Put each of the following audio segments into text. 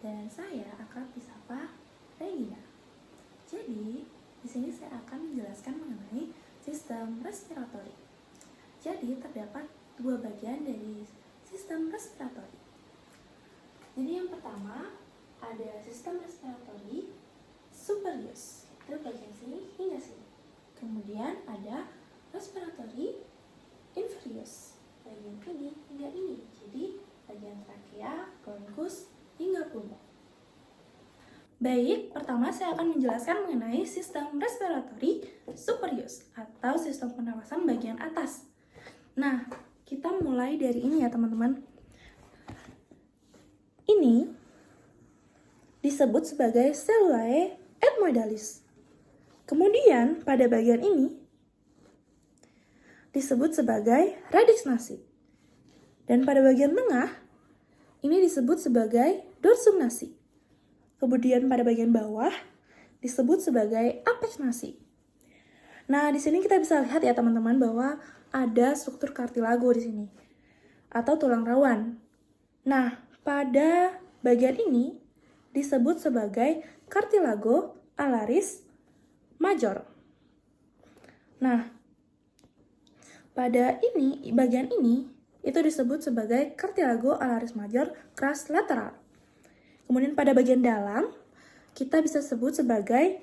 dan saya akan disapa Regina. Jadi, di sini saya akan menjelaskan mengenai sistem respiratori. Jadi, terdapat dua bagian dari sistem respiratori. Jadi, yang pertama ada sistem respiratori superius, itu bagian sini hingga sini. Kemudian ada respiratori inferius, bagian ini hingga ini. Jadi, bagian trakea, bronkus, hingga pulmo. Baik, pertama saya akan menjelaskan mengenai sistem respiratori superius atau sistem pernapasan bagian atas. Nah, kita mulai dari ini ya teman-teman. Ini disebut sebagai cellulae ethmoidalis. Kemudian pada bagian ini disebut sebagai radix nasi. Dan pada bagian tengah ini disebut sebagai dorsum nasi. Kemudian pada bagian bawah disebut sebagai apex nasi. Nah, di sini kita bisa lihat ya teman-teman bahwa ada struktur kartilago di sini atau tulang rawan. Nah, pada bagian ini disebut sebagai cartilago alaris major. Nah, pada bagian ini itu disebut sebagai cartilago alaris major cras lateral. Kemudian pada bagian dalam, kita bisa sebut sebagai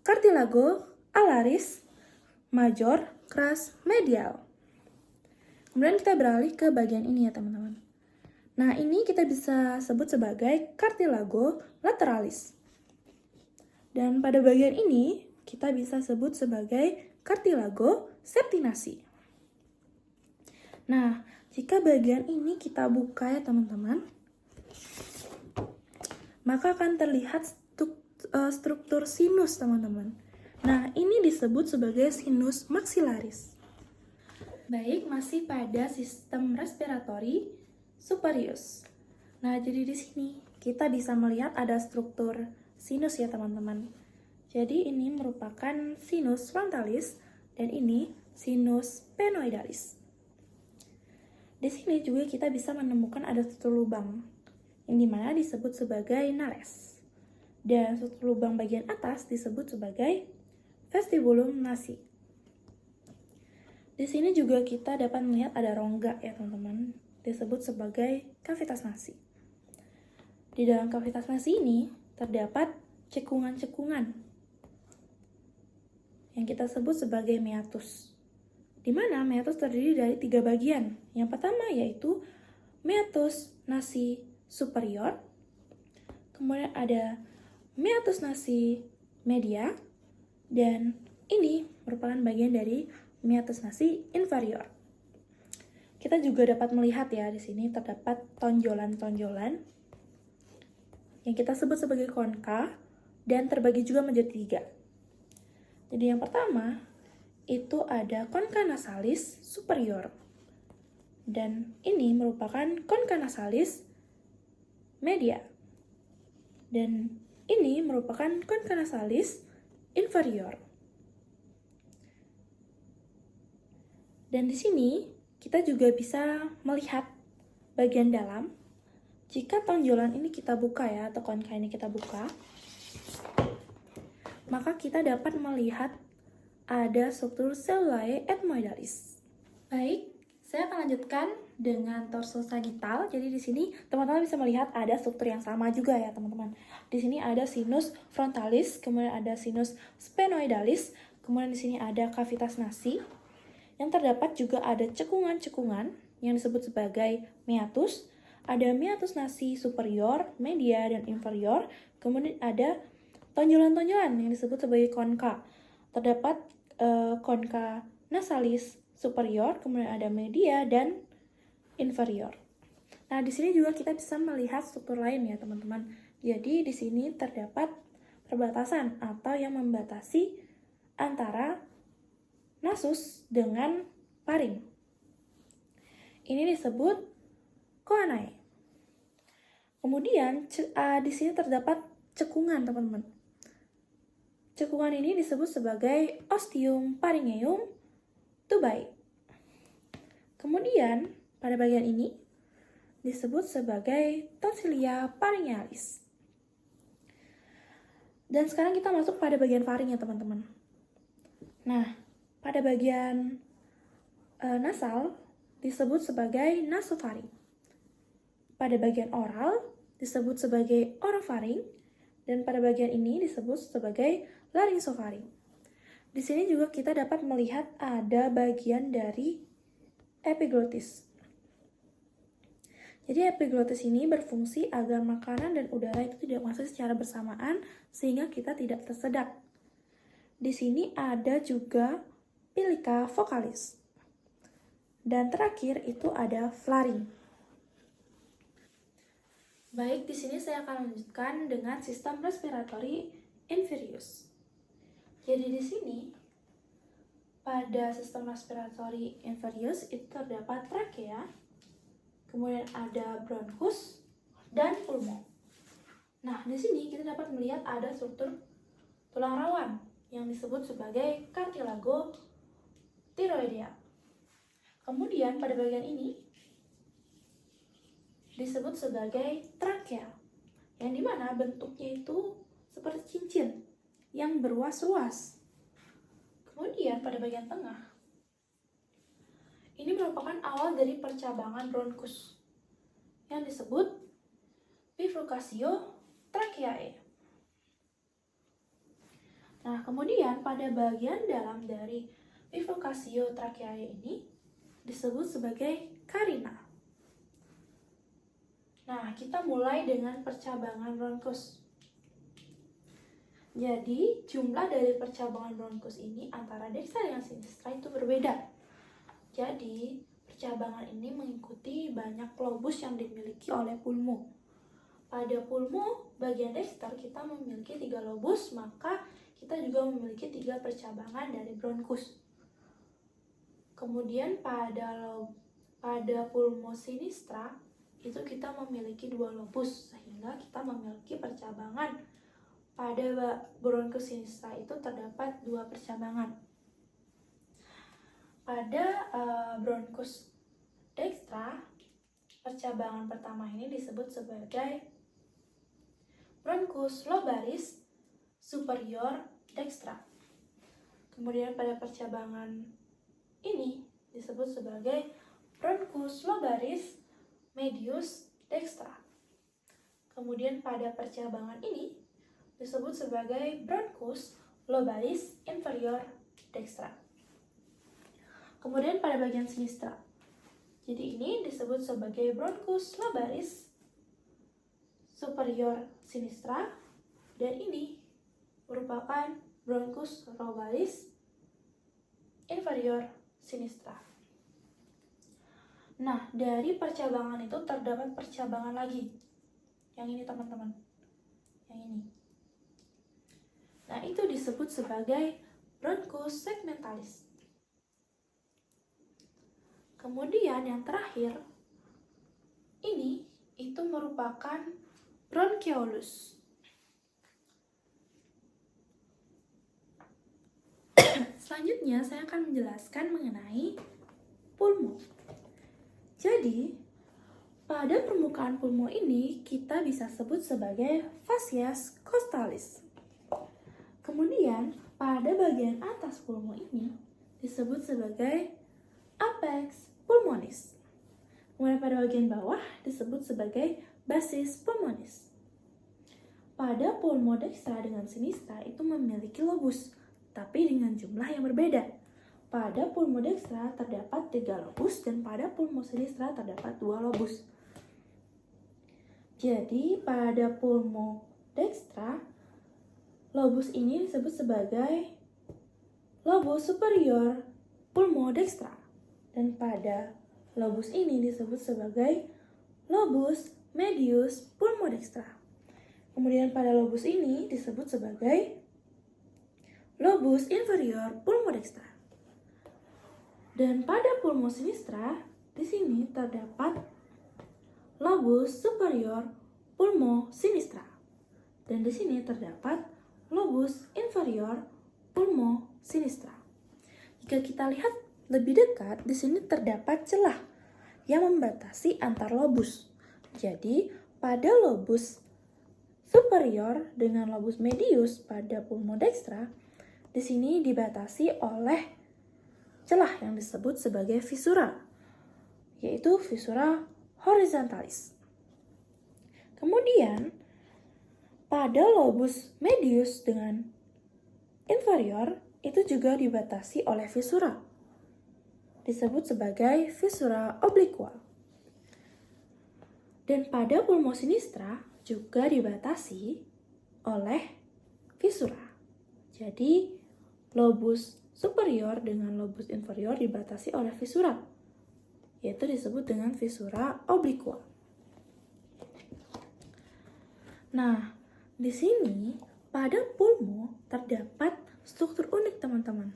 cartilago alaris major cras medial. Kemudian kita beralih ke bagian ini ya teman-teman. Nah, ini kita bisa sebut sebagai cartilago lateralis. Dan pada bagian ini, kita bisa sebut sebagai cartilago septinasi. Nah, jika bagian ini kita buka ya teman-teman, maka akan terlihat struktur sinus teman-teman. Nah, ini disebut sebagai sinus maxillaris. Baik, masih pada sistem respiratori superius. Nah, jadi di sini kita bisa melihat ada struktur sinus ya teman-teman. Jadi ini merupakan sinus frontalis dan ini sinus sphenoidalis. Di sini juga kita bisa menemukan ada satu lubang yang dimana disebut sebagai nares. Dan struktur lubang bagian atas disebut sebagai vestibulum nasi. Di sini juga kita dapat melihat ada rongga ya teman-teman, disebut sebagai kavitas nasi. Di dalam kavitas nasi ini terdapat cekungan-cekungan yang kita sebut sebagai meatus. Di mana meatus terdiri dari 3 bagian. Yang pertama yaitu meatus nasi superior, kemudian ada meatus nasi media, dan ini merupakan bagian dari meatus nasi inferior. Kita juga dapat melihat ya di sini terdapat tonjolan-tonjolan yang kita sebut sebagai konka dan terbagi juga menjadi 3. Jadi yang pertama itu ada concha nasalis superior. Dan ini merupakan concha nasalis media. Dan ini merupakan concha nasalis inferior. Dan di sini kita juga bisa melihat bagian dalam. Jika tonjolan ini kita buka ya, atau concha ini kita buka, maka kita dapat melihat ada struktur cellulae ethmoidalis. Baik, saya akan lanjutkan dengan torso sagittal. Jadi di sini teman-teman bisa melihat ada struktur yang sama juga ya teman-teman. Di sini ada sinus frontalis, kemudian ada sinus sphenoidalis, kemudian di sini ada kavitas nasi. Yang terdapat juga ada cekungan-cekungan yang disebut sebagai meatus. Ada meatus nasi superior, media, dan inferior. Kemudian ada tonjolan-tonjolan yang disebut sebagai konka. Terdapat konka nasalis superior, kemudian ada media dan inferior. Nah, di sini juga kita bisa melihat struktur lain ya, teman-teman. Jadi di sini terdapat perbatasan atau yang membatasi antara nasus dengan paring. Ini disebut choanae. Kemudian di sini terdapat cekungan, teman-teman. Cekungan ini disebut sebagai ostium pharyngeum tubae. Kemudian pada bagian ini disebut sebagai tonsilia pharyngealis. Dan sekarang kita masuk pada bagian faring ya teman-teman. Nah, pada bagian nasal disebut sebagai nasofaring. Pada bagian oral disebut sebagai orofaring, dan pada bagian ini disebut sebagai larynxofaring. Di sini juga kita dapat melihat ada bagian dari epiglotis. Jadi epiglotis ini berfungsi agar makanan dan udara itu tidak masuk secara bersamaan sehingga kita tidak tersedak. Di sini ada juga pilica vocalis. Dan terakhir itu ada flaring. Baik, di sini saya akan lanjutkan dengan sistem respiratory inferius. Jadi di sini pada sistem respiratory inferius itu terdapat trakea, kemudian ada bronkus dan pulmo. Nah, di sini kita dapat melihat ada struktur tulang rawan yang disebut sebagai cartilago thyroidea. Kemudian pada bagian ini disebut sebagai trakea, yang dimana bentuknya itu seperti cincin yang berruas-ruas. Kemudian pada bagian tengah, ini merupakan awal dari percabangan bronkus yang disebut bifurcatio tracheae. Nah, kemudian pada bagian dalam dari bifurcatio tracheae ini disebut sebagai carina. Nah, kita mulai dengan percabangan bronkus. Jadi, jumlah dari percabangan bronkus ini antara dekstra dengan sinistra itu berbeda. Jadi, percabangan ini mengikuti banyak lobus yang dimiliki oleh pulmo. Pada pulmo bagian dekstra kita memiliki 3 lobus, maka kita juga memiliki 3 percabangan dari bronkus. Kemudian pada pulmo sinistra itu kita memiliki 2 lobus, sehingga kita memiliki percabangan. Pada bronkus sinistra itu terdapat 2 percabangan. Pada bronkus dekstra, percabangan pertama ini disebut sebagai bronkus lobaris superior dekstra. Kemudian pada percabangan ini disebut sebagai bronkus lobaris medius dekstra. Kemudian pada percabangan ini disebut sebagai bronkus lobaris inferior dekstra. Kemudian pada bagian sinistra, jadi ini disebut sebagai bronkus lobaris superior sinistra, dan ini merupakan bronkus lobaris inferior sinistra. Nah, dari percabangan itu terdapat percabangan lagi. Yang ini teman-teman. Yang ini. Nah, itu disebut sebagai bronkus segmentalis. Kemudian yang terakhir, ini itu merupakan bronchiolus. Selanjutnya saya akan menjelaskan mengenai pulmo. Jadi, pada permukaan pulmo ini kita bisa sebut sebagai fascias costalis. Kemudian, pada bagian atas pulmo ini disebut sebagai apex pulmonis. Kemudian pada bagian bawah disebut sebagai basis pulmonis. Pada pulmo dekstra dengan sinistra itu memiliki lobus, tapi dengan jumlah yang berbeda. Pada pulmo dekstra terdapat 3 lobus dan pada pulmo sinistra terdapat 2 lobus. Jadi pada pulmo dekstra, lobus ini disebut sebagai lobus superior pulmo dekstra. Dan pada lobus ini disebut sebagai lobus medius pulmo dekstra. Kemudian pada lobus ini disebut sebagai lobus inferior pulmo dekstra. Dan pada pulmo sinistra, di sini terdapat lobus superior pulmo sinistra. Dan di sini terdapat lobus inferior pulmo sinistra. Jika kita lihat lebih dekat, di sini terdapat celah yang membatasi antar lobus. Jadi, pada lobus superior dengan lobus medius pada pulmodextra, di sini dibatasi oleh celah yang disebut sebagai visura, yaitu visura horizontalis. Kemudian, pada lobus medius dengan inferior itu juga dibatasi oleh visura, disebut sebagai visura obliqua. Dan pada pulmo sinistra juga dibatasi oleh visura. Jadi, lobus superior dengan lobus inferior dibatasi oleh visura, yaitu disebut dengan visura obliqua. Nah, di sini pada pulmo terdapat struktur unik, teman-teman,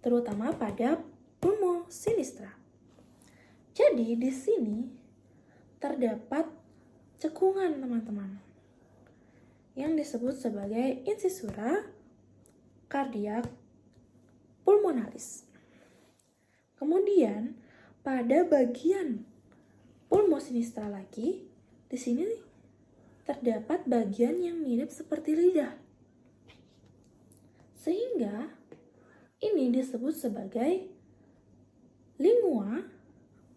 terutama pada pulmo sinistra. Jadi, di sini terdapat cekungan, teman-teman, yang disebut sebagai incisura cardiac pulmonalis. Kemudian, pada bagian pulmo sinistra lagi, di sini terdapat bagian yang mirip seperti lidah. Sehingga ini disebut sebagai lingua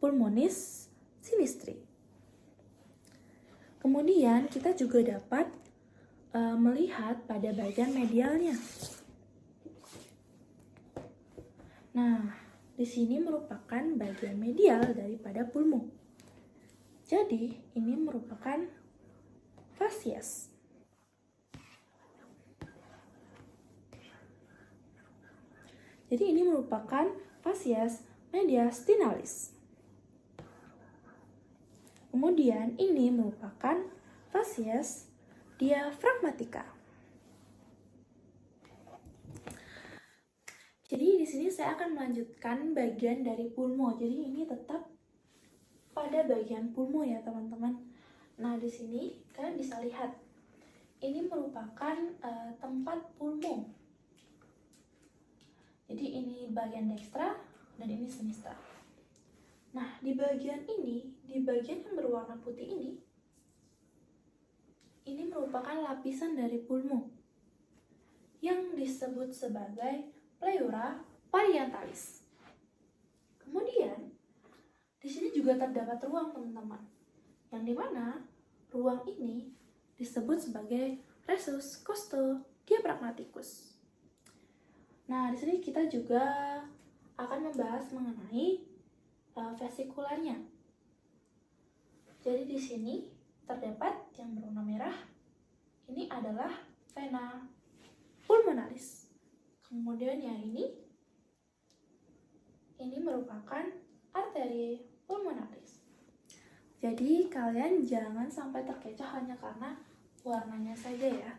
pulmonis sinistri. Kemudian kita juga dapat melihat pada bagian medialnya. Nah, di sini merupakan bagian medial daripada pulmo. Jadi, ini merupakan fasies. Jadi, ini merupakan fasies mediastinalis. Kemudian, ini merupakan fasies diafragmatika. Jadi di sini saya akan melanjutkan bagian dari pulmo. Jadi ini tetap pada bagian pulmo ya, teman-teman. Nah, di sini kalian bisa lihat ini merupakan tempat pulmo. Jadi ini bagian dekstra dan ini sinistra. Nah, di bagian ini, di bagian yang berwarna putih ini merupakan lapisan dari pulmo yang disebut sebagai pleura parietalis. Kemudian, di sini juga terdapat ruang, teman-teman, yang dimana ruang ini disebut sebagai rectus costodiaphragmaticus. Nah, di sini kita juga akan membahas mengenai vesikularnya. Jadi di sini terdapat yang berwarna merah. Ini adalah vena pulmonalis. Kemudian yang ini merupakan arteri pulmonalis. Jadi kalian jangan sampai terkecoh hanya karena warnanya saja ya.